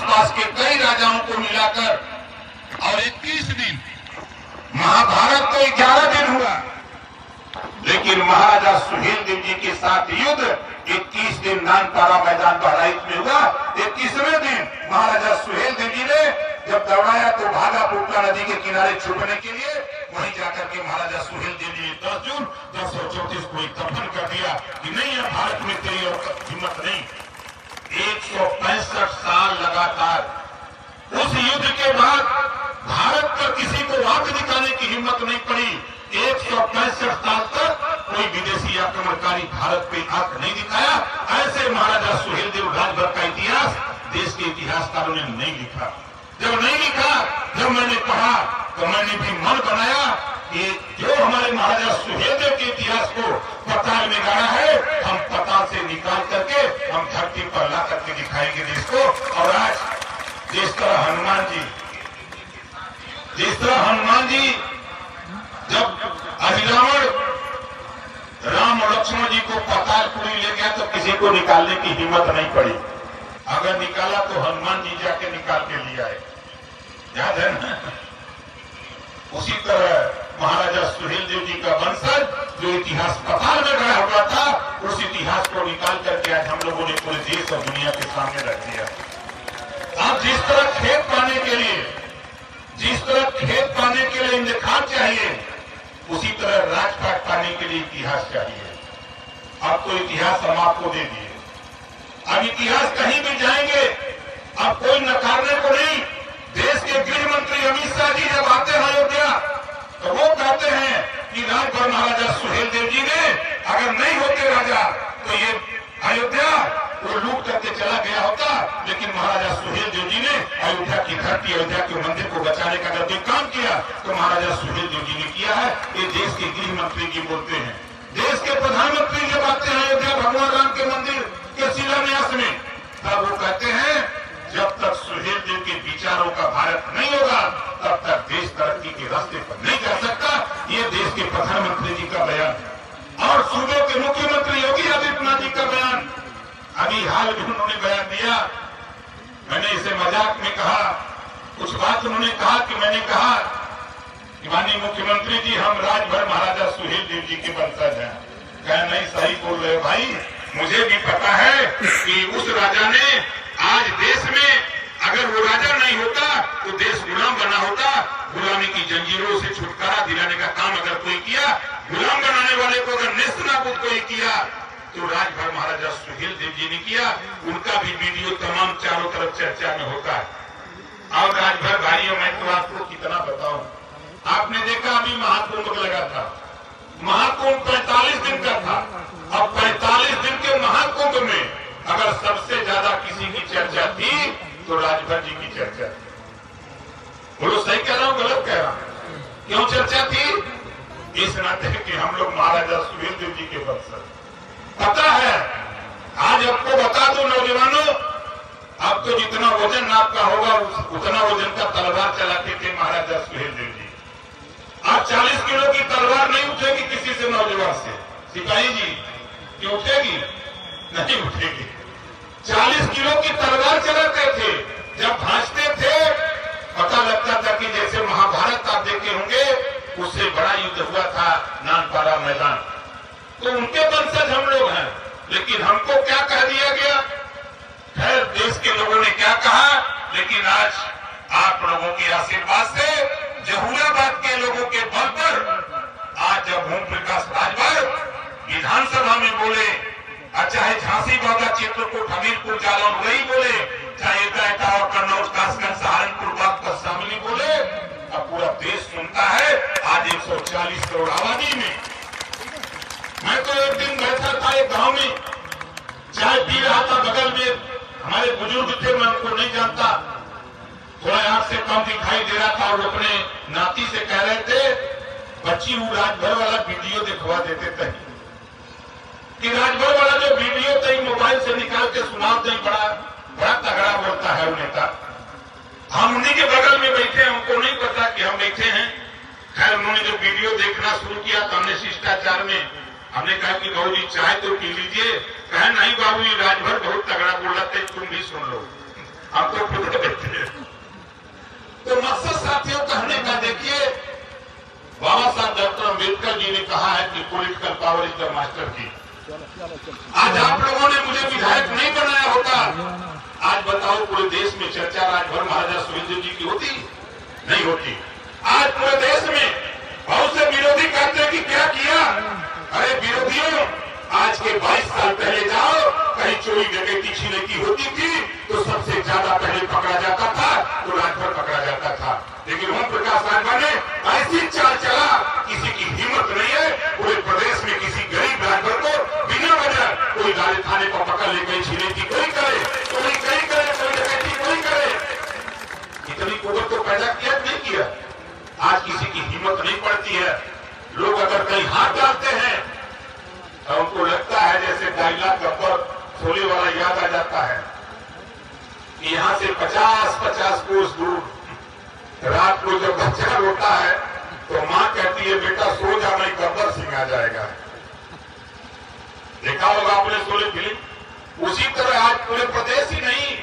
आसपास के कई राजाओं को मिलाकर, और 21 दिन, महाभारत तो 11 दिन हुआ, लेकिन महाराजा सुहेलदेव जी के साथ युद्ध 21 दिन नानपारा मैदान बहराइच में हुआ। 21वें दिन महाराजा सुहेलदेव जी ने जब दौड़ाया तो भागा पोटला नदी के किनारे छुपने के लिए। वहीं जाकर के महाराजा सुहेलदेव जी ने 10 जून 1034 को एक दफन कर दिया कि नहीं, है भारत में तेरी और हिम्मत नहीं। 165 साल लगातार उस युद्ध के बाद भारत पर किसी को आंख दिखाने की हिम्मत नहीं पड़ी। 165 साल तक कोई विदेशी आक्रमणकारी भारत पे आंख नहीं दिखाया। ऐसे महाराजा सुहेलदेव राजभर का इतिहास देश के इतिहासकारों ने नहीं लिखा। जब नहीं लिखा, जब मैंने पढ़ा तो मैंने भी मन बनाया कि जो हमारे महाराजा सुहेलदेव के इतिहास को पताल में गाड़ा है, हम पताल से निकाल करके हम धरती पर ला करके दिखाएंगे देश को। और आज जिस तरह हनुमान जी जब अहिरावण राम और लक्ष्मण जी को पातालपुरी ले गया तो किसी को निकालने की हिम्मत नहीं पड़ी। अगर निकाला तो हनुमान जी जाके निकाल के ले आए, याद है ना। उसी तरह महाराजा सुहेलदेव जी का वंशज जो इतिहास पताल में गया हुआ था, उस इतिहास को निकाल करके आज हम लोगों ने पूरे देश और दुनिया के सामने रख दिया। आप जिस तरह खेत पाने के लिए इंतखाब चाहिए, उसी तरह राजपाट पाने के लिए इतिहास चाहिए। आपको इतिहास हम आपको दे दिए। अब इतिहास कहीं भी जाएंगे, अब कोई नकारने को नहीं। देश के गृह मंत्री अमित शाह जी जब आते हैं अयोध्या तो वो कहते हैं कि राजभर महाराजा सुहेलदेव जी ने अगर नहीं होते राजा तो ये अयोध्या वो लूट करके चला गया होता। लेकिन महाराजा सुहेलदेव जी ने अयोध्या की धरती, अयोध्या के मंदिर को बचाने का अगर कोई काम किया तो महाराजा सुहेलदेव जी ने किया है। ये देश के गृह मंत्री जी बोलते हैं। देश के प्रधानमंत्री जब आते हैं अयोध्या भगवान राम के मंदिर के शिलान्यास में, तब वो कहते हैं जब तक सुहेलदेव के विचारों का भारत नहीं होगा तब तक देश तरक्की के रास्ते पर नहीं जा सकता। ये देश के प्रधानमंत्री जी का बयान और सूबे के मुख्यमंत्री योगी आदित्यनाथ जी का बयान अभी हाल में उन्होंने बयान दिया। मैंने इसे मजाक में कहा, कुछ बात उन्होंने कहा कि मैंने कहा कि माननीय मुख्यमंत्री जी हम राजभर महाराजा सुहेलदेव जी के वंशज हैं। कहा नहीं, सही बोल रहे हो भाई, मुझे भी पता है कि उस राजा ने आज देश में अगर वो राजा नहीं होता तो देश गुलाम बना होता। गुलामी की जंजीरों से छुटकारा दिलाने का काम अगर कोई किया, गुलाम बनाने वाले को अगर नेस्तनाबूद कोई किया तो राजभर महाराजा सुहेलदेव जी ने किया। उनका भी वीडियो तमाम चारों तरफ चर्चा में होता है। और राजभर भाइयों, मैं तो आपको कितना बताऊं, आपने देखा अभी महाकुंभ लगा था। महाकुंभ 45 दिन का था। अब 45 दिन के महाकुंभ में अगर सबसे ज्यादा किसी की चर्चा थी तो राजभर जी की चर्चा थी। बोलो सही कह रहा हूं गलत कह रहा हूं? क्यों चर्चा थी? इस नाते कि हम लोग महाराजा सुहेलदेव जी के वंशज। पता है, आज आपको बता दो नौजवानों, आपको जितना वजन आपका होगा उतना वजन का तलवार चलाते थे महाराजा सुहेलदेव जी। आज 40 किलो की तलवार नहीं उठेगी किसी से, नौजवान से। सिपाही जी कि उठेगी? नहीं उठेगी। 40 किलो की तलवार चलाते थे। जब भांजते थे पता लगता था कि जैसे महाभारत आप देखे होंगे, उससे बड़ा युद्ध हुआ था नानपारा मैदान। तो उनके वंशज हम लोग हैं, लेकिन हमको क्या कह दिया गया? खैर, देश के लोगों ने क्या कहा, लेकिन आज आप लोगों के आशीर्वाद से, जहूराबाद के लोगों के बल पर आज जब ओम प्रकाश राजभर विधानसभा में बोले, चाहे झांसी बागा चित्रकूट हमीरपुर जालौन वही बोले, चाहे इटावा कन्नौज कासगंज सहारनपुर बागपत शामली बोले, अब पूरा देश सुनता है। आज 140 करोड़ आबादी में मैं तो एक दिन बैठा था एक गांव में, चाय पी रहा था, बगल में हमारे बुजुर्ग थे, मैं उनको नहीं जानता, थोड़ा आंख से कम दिखाई दे रहा था, और अपने नाती से कह रहे थे बच्ची वो राजभर वाला वीडियो दिखवा देते थे कि राजभर वाला जो वीडियो थे मोबाइल से निकाल के सुनाओ थे, बड़ा तगड़ा बोलता है वो नेता। हम उन्हीं के बगल में बैठे, हमको नहीं पता कि हम बैठे हैं। खैर, उन्होंने जो वीडियो देखना शुरू किया तो हमने शिष्टाचार में हमने कहा कि बाबू जी चाय तो पी लीजिए। कहे नहीं बाबू, ये राजभर बहुत तगड़ा बोल रहा था, तुम भी सुन लो। हम तो खुद देते हैं। तो मकसद साथियों कहने का देखिए, बाबा साहब डॉक्टर अम्बेडकर जी ने कहा है कि political power is the master की। आज आप लोगों ने मुझे विधायक नहीं बनाया होता, आज बताओ पूरे देश में चर्चा राजभर महाराजा सुहेलदेव जी की होती? नहीं होती। आज पूरे देश में बहुत से विरोधी कहते हैं कि क्या किया। अरे विरोधियों, आज के 22 साल पहले जाओ, कहीं चोरी डकैती छीने की होती थी तो सबसे ज्यादा पहले पकड़ा जाता था, तो राजभर पकड़ा जाता था। लेकिन ओम प्रकाश राजभर ने ऐसी चाल चला, किसी की हिम्मत नहीं है पूरे प्रदेश में किसी गरीब राजभर को बिना वजह कोई गाड़ी थाने पर पकड़ ले गई, छीने की कोई करे, कोई कहीं करे, कोई डकैती कोई करे। इतनी कुदरत को पैदा किया नहीं किया। आज किसी की हिम्मत नहीं पड़ती है। लोग अगर कहीं हाथ डालते हैं तो उनको लगता है जैसे डायलॉग गब्बर शोले वाला याद आ जाता है कि यहाँ से 50-50 कोस दूर रात को जब बच्चा रोता है तो माँ कहती है बेटा सो जा, नहीं गब्बर सिंह आ जाएगा। देखा होगा आपने शोले फिल्म। उसी तरह आज पूरे प्रदेश ही नहीं,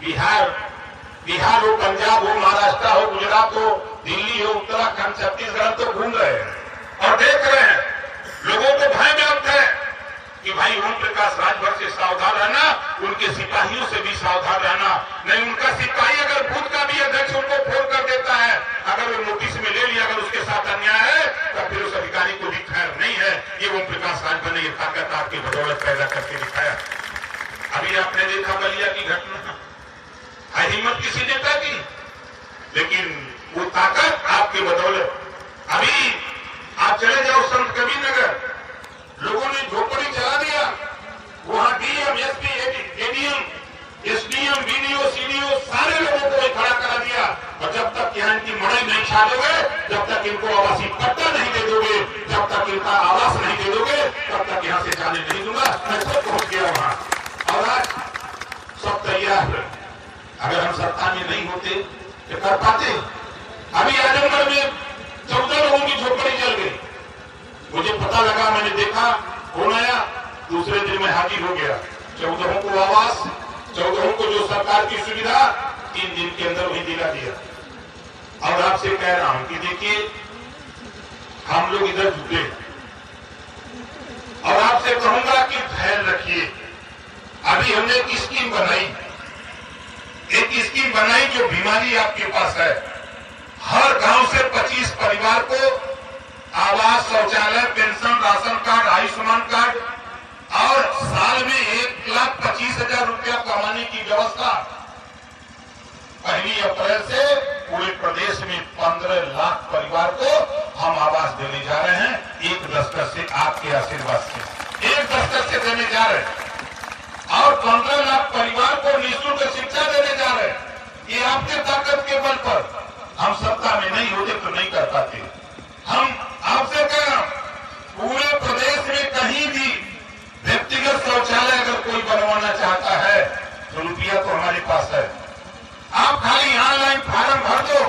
बिहार हो, पंजाब हो, महाराष्ट्र हो, गुजरात हो, दिल्ली हो, उत्तराखंड, छत्तीसगढ़ तो घूम रहे हैं और देख रहे हैं। लोगों को भय व्याप्त है कि भाई ओम प्रकाश राजभर से सावधान रहना, उनके सिपाहियों से भी सावधान रहना। नहीं, उनका सिपाही अगर बूथ का भी अध्यक्ष उनको फोन कर देता है, अगर वो नोटिस में ले लिया, अगर उसके साथ अन्याय है तो फिर उस अधिकारी को भी खैर नहीं है। ये ओम प्रकाश राजभर ने ये ताकत आपकी बदौलत पैदा करके दिखाया। अभी आपने देखा बलिया की घटना, है हिम्मत किसी नेता की, लेकिन वो ताकत आपके बदौलत। अभी आप चले जाओ संत कबीर नगर, लोगों ने झोपड़ी चला दिया, वहां DM, SP, ADM, SDM, BDO, CDO सारे लोगों को खड़ा करा दिया। और जब तक यहाँ इनकी मड़ई नहीं छालोगे, जब तक इनको आवासीय पट्टा नहीं दे दोगे, जब तक इनका आवास नहीं दे दोगे, तब तक यहाँ से जाने नहीं दूंगा। मैं खुद पहुंच गया वहां और आज सब तैयार है। अगर हम सत्ता में नहीं होते तो कर पाते। अभी आजमगढ़ में 14 लोगों की झोपड़ी जल गई। मुझे पता लगा, मैंने देखा, फोन आया, दूसरे दिन में हाजिर हो गया। 14 को आवास, 14 को जो सरकार की सुविधा 3 दिन के अंदर वही दिला दिया। और आपसे कह रहा हूं कि देखिए, हम लोग इधर जुटे और आपसे कहूंगा कि धैर्य रखिए। अभी हमने एक स्कीम बनाई, जो बीमारी आपके पास है। हर गांव से 25 परिवार को आवास, शौचालय, pension, ration card, Ayushman card और साल में 1,25,000 रुपया कमाने की व्यवस्था। 1 अप्रैल से पूरे प्रदेश में 15 लाख परिवार को हम आवास देने जा रहे हैं। एक दस्तक से, आपके आशीर्वाद से एक दस्तक से देने जा रहे हैं और 15 लाख परिवार को निःशुल्क शिक्षा देने जा रहे हैं। ये आपके ताकत के बल पर। हम सत्ता में नहीं होते तो नहीं कर पाते। हम आपसे कह रहा हूं, पूरे प्रदेश में कहीं भी व्यक्तिगत शौचालय अगर कोई बनवाना चाहता है तो रुपया तो हमारे पास है। आप खाली ऑनलाइन फार्म भर दो,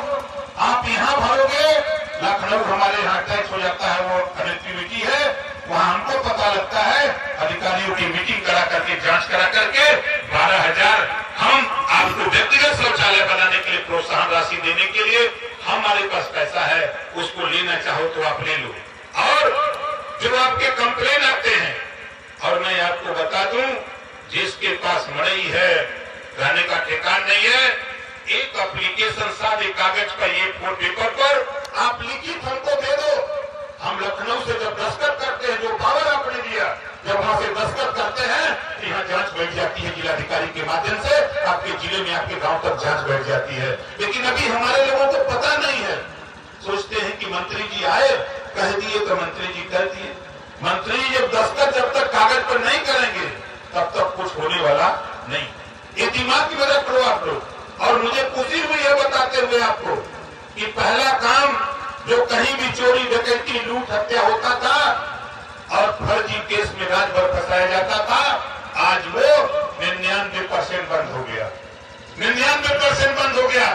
आप यहाँ भरोगे, लखनऊ हमारे यहाँ टैक्स हो जाता है, वो कनेक्टिविटी है, वहां हमको पता लगता है। अधिकारियों की मीटिंग करा करके, जांच करा करके 12,000 हम आपको व्यक्तिगत शौचालय बनाने के लिए प्रोत्साहन राशि देने के लिए हमारे पास पैसा है। उसको लेना चाहो तो आप ले लो। और जो आपके कंप्लेन आते हैं, और मैं आपको बता दूं, जिसके पास मड़ई है, रहने का ठिकान नहीं है, एक एप्लीकेशन सादे कागज पर, ये पेपर पर आप लिखित हमको दे दो। हम लखनऊ से जब दस्तखत करते हैं, जो पावर आपने दिया, जब वहां से दस्तखत करते हैं तो यहाँ जांच बैठ जाती है जिलाधिकारी के माध्यम से, आपके जिले में, आपके गांव तक जांच बैठ जाती है। लेकिन अभी हमारे लोगों को पता नहीं है। सोचते हैं कि मंत्री जी आए, कह दिए तो मंत्री जी कह दिए। मंत्री जब दस्तखत जब तक कागज पर नहीं करेंगे तब तक कुछ होने वाला नहीं। ये दिमाग में रखो आप लोग। और मुझे खुशी हुई है बताते हुए आपको कि पहला काम जो कहीं भी चोरी, डकैती, लूट, हत्या होता था और फर्जी केस में राजभर फंसाया जाता था, आज वो 99% बंद हो गया। 99% बंद हो गया।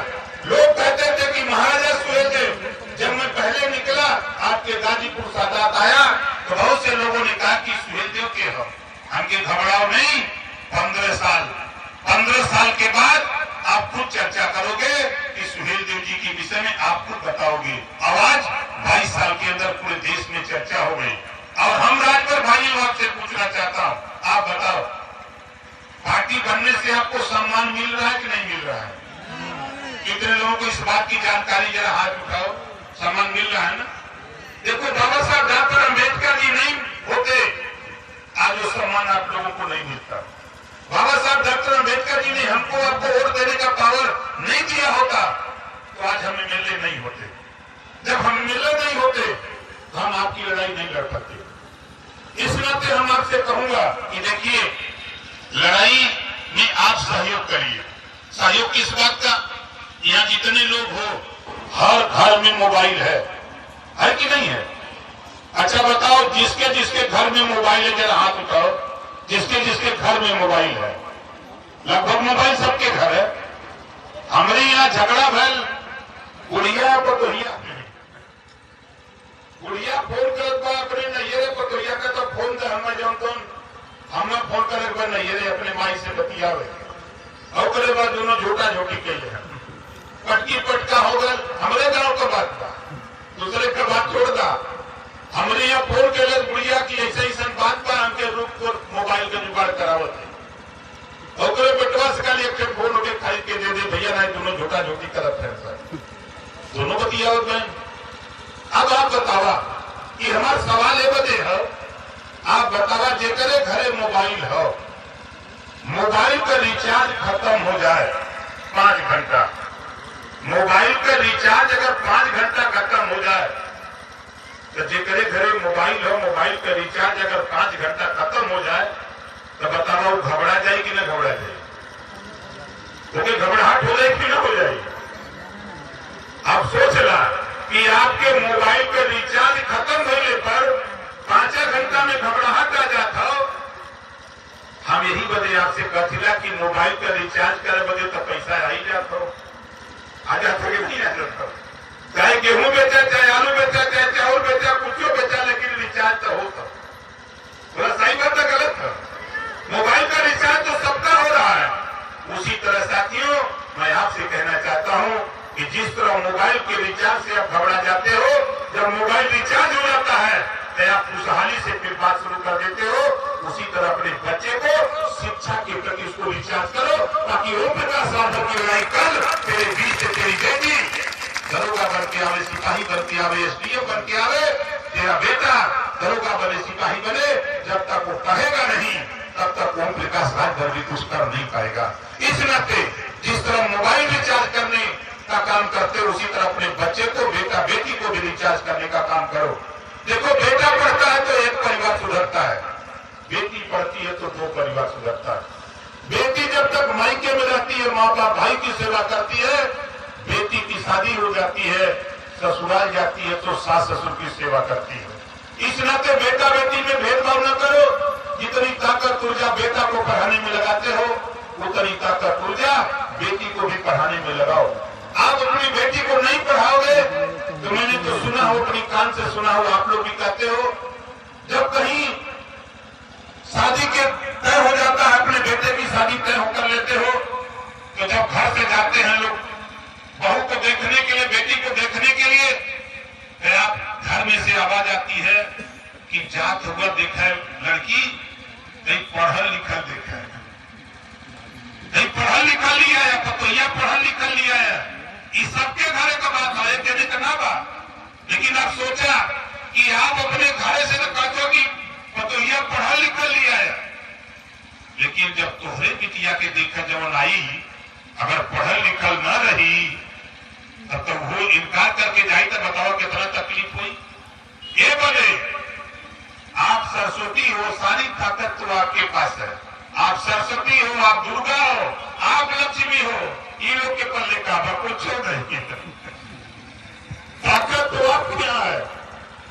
लोग कहते थे कि महाराजा सुहेलदेव, जब मैं पहले निकला, आपके गाजीपुर सादात आया तो बहुत से लोगों ने कहा कि सुहेलदेव के हम, हमके घबराओ नहीं। 15 साल के बाद करने से आपको सम्मान मिल रहा है कि नहीं मिल रहा है? कितने लोगों को इस बात की जानकारी, जरा हाथ उठाओ। सम्मान मिल रहा है ना? देखो, बाबा साहब डॉक्टर अम्बेडकर जी नहीं होते, आज वो सम्मान आप लोगों को नहीं मिलता। बाबा साहब डॉक्टर अम्बेडकर जी ने हमको आपको वोट देने का पावर नहीं दिया होता तो आज हमें मिलने नहीं होते। जब हम मिलने नहीं होते तो हम आपकी लड़ाई नहीं लड़ पाते। इस नाते हम आपसे कहूंगा कि देखिए, लड़ाई में आप सहयोग करिए। सहयोग किस बात का? यहाँ जितने लोग हो, हर घर में मोबाइल है कि नहीं है? अच्छा बताओ, जिसके जिसके घर में मोबाइल है जरा हाथ उठाओ। जिसके जिसके घर में मोबाइल है, लगभग मोबाइल सबके घर है। हमारे यहाँ झगड़ा भैल गुड़िया पतोहिया, गुड़िया फोन कर अपने नैयरे पतोहिया का तो फोन दे हम जानते हम फोन करे एक बार नैयरे अपने माई से बतियावे और करे बाद दोनों झूठा झूठी के लिए पटकी पटका हो गए। हमारे गांव का बात था, दूसरे का बात छोड़ दा। हमारे यहाँ फोन के लिए गुड़िया की ऐसे ही बात पर हमके रूप को मोबाइल का जुगाड़ करावत है और बटवा से खाली एक फोन होके खरीद के दे दे भैया, ना दोनों झूठा झूठी करत है सर, दोनों बतियावत है। अब आप बतावा कि हमारा सवाल ये बदे है, आप बतावा जेकरे घरे मोबाइल हो, मोबाइल का रिचार्ज खत्म हो जाए 5 घंटा, मोबाइल का रिचार्ज अगर 5 घंटा खत्म हो जाए तो जेकरे घरे मोबाइल हो, मोबाइल का रिचार्ज अगर 5 घंटा खत्म हो जाए तो बतावा वो घबरा जाए कि ना घबरा जाए? क्योंकि घबराहट हो जाए कि ना हो जाए? आप सोच ला कि आपके मोबाइल का रिचार्ज खत्म होने पर 5 घंटा में घबराहट आ जाता हो। हम यही बदे आपसे कहला कि मोबाइल का रिचार्ज करे बदे तो पैसा आ ही जाता हो, आ जाता कि नहीं आ जाता? चाहे गेहूं बेचा, चाहे आलू बेचा, चाहे चावल बेचा, कुछ बेचा, लेकिन रिचार्ज तो होता। थोड़ा सही बात है गलत है? मोबाइल का रिचार्ज तो सबका हो रहा है। उसी तरह साथियों, मैं आपसे कहना चाहता हूं कि जिस तरह मोबाइल के रिचार्ज से आप घबरा जाते हो, जब मोबाइल रिचार्ज हो जाता है तो आप खुशहाली से फिर बात शुरू कर देते हो। उसी तरह अपने बच्चे को शिक्षा के प्रति उसको रिचार्ज करो, ताकि ओम प्रकाश रावत की लड़ाई कल तेरे बीच से तेरी बेटी दरोगा बन के आवे, सिपाही बन के आवे, एसडीओ बन के आवे, तेरा बेटा दरोगा बने, सिपाही बने। जब तक वो कहेगा नहीं तब तक ओम प्रकाश रावत भी कुछ कर नहीं पाएगा। इस नाते जिस तरह मोबाइल रिचार्ज करने का काम करते हो, उसी तरह अपने बच्चे को, बेटा बेटी को भी रिचार्ज करने का काम करो। देखो, बेटा पढ़ता है तो एक परिवार सुधरता है, बेटी पढ़ती है तो 2 परिवार सुधरता है। बेटी जब तक मायके में रहती है, माँ बाप भाई की सेवा करती है, बेटी की शादी हो जाती है, ससुराल जाती है तो सास ससुर की सेवा करती है। इस नाते बेटा बेटी में भेदभाव न करो। जितनी ताकत ऊर्जा बेटा को पढ़ाने में लगाते हो, उतनी ताकत ऊर्जा बेटी को भी पढ़ाने में लगाओ। आप अपनी बेटी को नहीं पढ़ाओगे तो मैंने तो सुना हो, अपनी कान से सुना हो, आप लोग भी कहते हो, जब कहीं शादी के तय हो जाता है, अपने बेटे की शादी तय कर लेते हो, तो जब घर से जाते हैं लोग बहू को देखने के लिए, बेटी को देखने के लिए, तो आप घर में से आवाज आती है कि जात हुआ देखा है लड़की, नहीं पढ़ल लिखल देखा है, नहीं पढ़ल लिखल लिया है, पतोहिया पढ़ल लिखल लिया है। इस सबके घरे का बात है, कहने का ना बात। लेकिन आप सोचा कि आप अपने घरे से तो कहते हो कि पतोहिया पढ़ल लिखल लिया है, लेकिन जब तोहरे बिटिया के देखा जवन आई, अगर पढ़ल लिखल न रही तब तो वो इनकार करके जाए तो बताओ कितना तकलीफ हुई। ये बोले आप सरस्वती हो, सारी ताकत तो आपके पास है, आप सरस्वती हो, आप दुर्गा हो, आप लक्ष्मी हो, ये लोग के पल्ले का कुछ नहीं। ताकत तो आपके यहाँ है,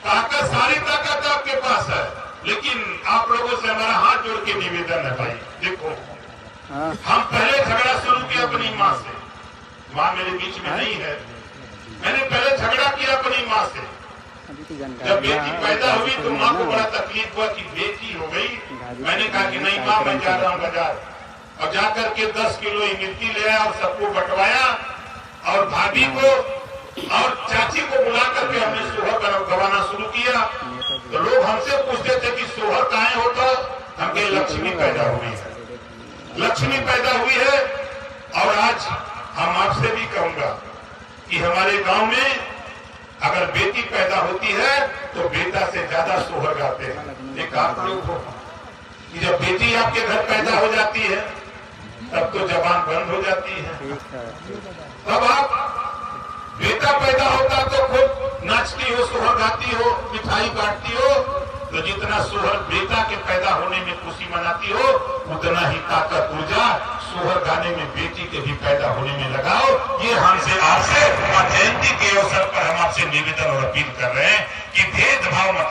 ताकत सारी ताकत आपके पास है, लेकिन आप लोगों से हमारा हाथ जोड़ के निवेदन है भाई, देखो हम पहले झगड़ा शुरू किया अपनी माँ से, माँ मेरे बीच में नहीं है, मैंने पहले झगड़ा किया अपनी माँ से। जब बेटी पैदा हुई तो माँ को बड़ा तकलीफ हुआ कि बेटी हो गई। मैंने कहा कि नहीं माँ, मैं जा रहा हूँ बाजार, और जाकर के 10 किलो मिर्ची ले आया और सबको बंटवाया, और भाभी को और चाची को बुला करके हमने सोहर गवाना शुरू किया। तो लोग हमसे पूछते थे कि सोहर कहाँ होता, हमके लक्ष्मी पैदा हुई है। लक्ष्मी लक्ष्मी पैदा हुई है। और आज हम आपसे भी कहूंगा कि हमारे गांव में अगर बेटी पैदा होती है तो बेटा से ज्यादा सोहर गाते हैं। एक आप लोग हो कि जब बेटी आपके घर पैदा हो जाती है तब तो जबान बंद हो जाती है। तब आप बेटा पैदा होता तो खुद नाचती हो, सोहर गाती हो, मिठाई बांटती हो। तो जितना सोहर बेटा के पैदा होने में खुशी मनाती हो, उतना ही ताकत ऊर्जा सोहर गाने में बेटी के भी पैदा होने में लगाओ। ये हमसे आपसे जयंती के अवसर पर हम आपसे निवेदन और अपील कर रहे हैं कि भेदभाव मत